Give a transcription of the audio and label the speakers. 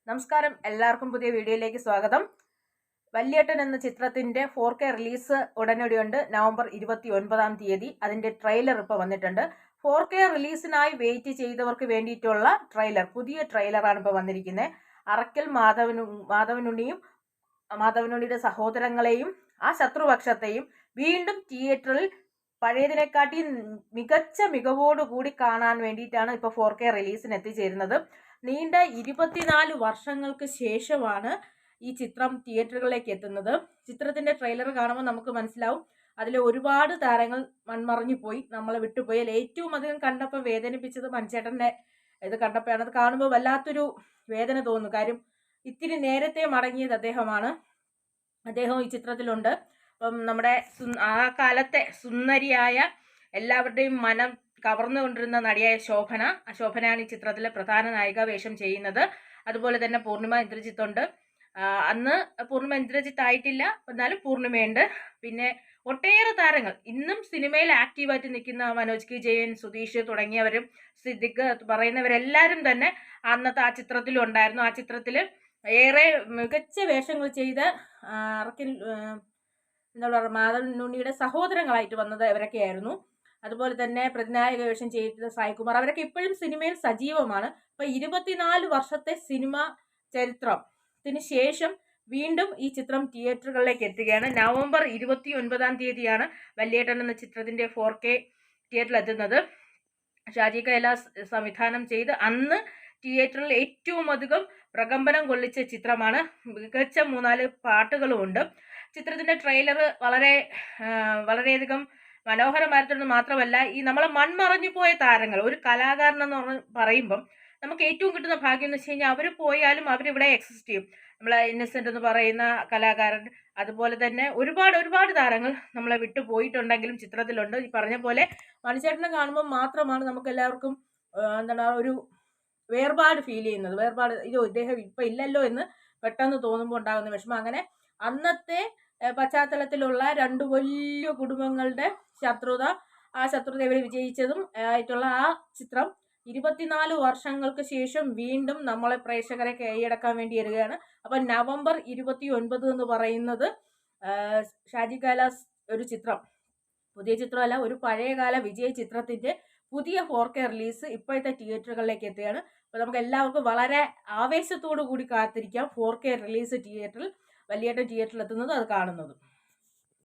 Speaker 1: നമസ്കാരം, എല്ലാവർക്കും പുതിയ വീഡിയോയിലേക്ക് സ്വാഗതം. വല്യേട്ടൻ എന്ന ചിത്രത്തിന്റെ 4K റിലീസ് ഉടനടിയുണ്ട്. നവംബർ 29 അതിന്റെ ട്രെയിലർ ഇപ്പോൾ വന്നിട്ടുണ്ട്. 4K റിലീസിനായി വെയിറ്റ് ചെയ്തവർക്ക് വേണ്ടിയിട്ടുള്ള പുതിയ ട്രെയിലറാണ് ഇപ്പോൾ വന്നിരിക്കുന്നത്. അറക്കൽ മാധവനുണ്ണിയുടെ സഹോദരങ്ങളെയും ആ ശത്രുപക്ഷത്തെയും വീണ്ടും തിയേറ്ററിൽ പഴയതിനെക്കാട്ടി മികച്ച മികവോടുകൂടി കാണാൻ വേണ്ടിയിട്ടാണ് ഇപ്പോൾ 4K റിലീസിന് എത്തിച്ചേരുന്നത്. നീണ്ട 24 വർഷങ്ങൾക്ക് ശേഷമാണ് ഈ ചിത്രം തിയേറ്ററുകളിലേക്ക് എത്തുന്നത്. ചിത്രത്തിന്റെ ട്രെയിലർ കാണുമ്പോൾ നമുക്ക് മനസ്സിലാവും അതിലെ ഒരുപാട് താരങ്ങൾ മൺമറഞ്ഞു പോയി, നമ്മളെ വിട്ടുപോയി. ഏറ്റവും അധികം കണ്ടപ്പോൾ വേദനിപ്പിച്ചത് മണിച്ചേട്ടന്റെ ഇത് കണ്ടപ്പോഴാണ്. അത് കാണുമ്പോൾ വല്ലാത്തൊരു വേദന തോന്നുന്നു. കാര്യം ഇത്തിരി നേരത്തെ മടങ്ങിയത് അദ്ദേഹമാണ്. അദ്ദേഹം ഈ ചിത്രത്തിലുണ്ട്. അപ്പം നമ്മുടെ ആ കാലത്തെ സുന്ദരിയായ എല്ലാവരുടെയും മനം കവർന്നുകൊണ്ടിരുന്ന നടിയായ ശോഭനയാണ് ഈ ചിത്രത്തിലെ പ്രധാന നായിക വേഷം ചെയ്യുന്നത്. അതുപോലെ തന്നെ പൂർണിമ ഇന്ദ്രജിത്ത് ഉണ്ട്. അന്ന് പൂർണിമ ഇന്ദ്രജിത്ത് ആയിട്ടില്ല, എന്നാലും പൂർണിമയുണ്ട്. പിന്നെ ഒട്ടേറെ താരങ്ങൾ ഇന്നും സിനിമയിൽ ആക്റ്റീവായിട്ട് നിൽക്കുന്ന മനോജ് കെ ജയൻ, സുധീഷ് തുടങ്ങിയവരും സിദ്ദിഖ് പറയുന്നവരെല്ലാവരും തന്നെ അന്നത്തെ ആ ചിത്രത്തിലും ഉണ്ടായിരുന്നു. ആ ചിത്രത്തിൽ ഏറെ മികച്ച വേഷങ്ങൾ ചെയ്ത് എന്താ പറയുക, മാധവനുണ്ണിയുടെ സഹോദരങ്ങളായിട്ട് വന്നത് ഇവരൊക്കെയായിരുന്നു. അതുപോലെ തന്നെ പ്രതിനായക വേഷം ചെയ്തിട്ടുള്ള സായികുമാർ, അവരൊക്കെ ഇപ്പോഴും സിനിമയിൽ സജീവമാണ്. അപ്പൊ 24 വർഷത്തെ സിനിമ ചരിത്രത്തിന് ശേഷം വീണ്ടും ഈ ചിത്രം തിയേറ്ററുകളിലേക്ക് എത്തുകയാണ്. നവംബർ 29 വല്യേട്ടൻ എന്ന ചിത്രത്തിന്റെ 4K തിയേറ്ററിൽ എത്തുന്നത്. ഷാജി കൈലാസ് സംവിധാനം ചെയ്ത് അന്ന് തിയേറ്ററിൽ ഏറ്റവും അധികം പ്രകമ്പനം കൊള്ളിച്ച ചിത്രമാണ്. മികച്ച 3-4 പാട്ടുകളും ഉണ്ട്. ചിത്രത്തിന്റെ ട്രെയിലർ വളരെയധികം മനോഹരമായിരുന്നത് മാത്രമല്ല, ഈ നമ്മളെ മൺമറഞ്ഞു പോയ താരങ്ങൾ, ഒരു കലാകാരൻ എന്ന് പറയുമ്പം നമുക്ക് ഏറ്റവും കിട്ടുന്ന ഭാഗ്യം എന്ന് വെച്ച് കഴിഞ്ഞാൽ അവർ പോയാലും അവരിവിടെ എക്സിസ്റ്റ് ചെയ്യും. നമ്മളെ ഇന്നസെന്റ് എന്ന് പറയുന്ന കലാകാരൻ, അതുപോലെ തന്നെ ഒരുപാട് താരങ്ങൾ നമ്മളെ വിട്ടു പോയിട്ടുണ്ടെങ്കിലും ചിത്രത്തിലുണ്ട്. ഈ പറഞ്ഞ പോലെ മണിച്ചേട്ടനെ കാണുമ്പോൾ മാത്രമാണ് നമുക്ക് എല്ലാവർക്കും ഒരു വേർപാട് ഫീൽ ചെയ്യുന്നത്. ഇദ്ദേഹം ഇപ്പൊ ഇല്ലല്ലോ എന്ന് പെട്ടെന്ന് തോന്നുമ്പോൾ ഉണ്ടാകുന്ന വിഷമം. അങ്ങനെ അന്നത്തെ പശ്ചാത്തലത്തിലുള്ള 2 വലിയ കുടുംബങ്ങളുടെ ആ ശത്രുത ഇവർ വിജയിച്ചതും ആയിട്ടുള്ള ആ ചിത്രം 24 വർഷങ്ങൾക്ക് ശേഷം വീണ്ടും നമ്മളെ പ്രേക്ഷകരെ കൈയടക്കാൻ വേണ്ടി വരികയാണ്. അപ്പൊ നവംബർ 29 എന്ന് പറയുന്നത് ഷാജി കൈലാസ് ഒരു ചിത്രം, പുതിയ ചിത്രമല്ല, ഒരു പഴയകാല വിജയ ചിത്രത്തിന്റെ പുതിയ 4K റിലീസ് ഇപ്പോഴത്തെ തിയേറ്ററുകളിലേക്ക് എത്തുകയാണ്. അപ്പൊ നമുക്ക് എല്ലാവർക്കും വളരെ ആവേശത്തോടു കൂടി കാത്തിരിക്കാം 4K റിലീസ് വല്യേട്ടൻ തിയേറ്ററിൽ എത്തുന്നത്, അത് കാണുന്നത്.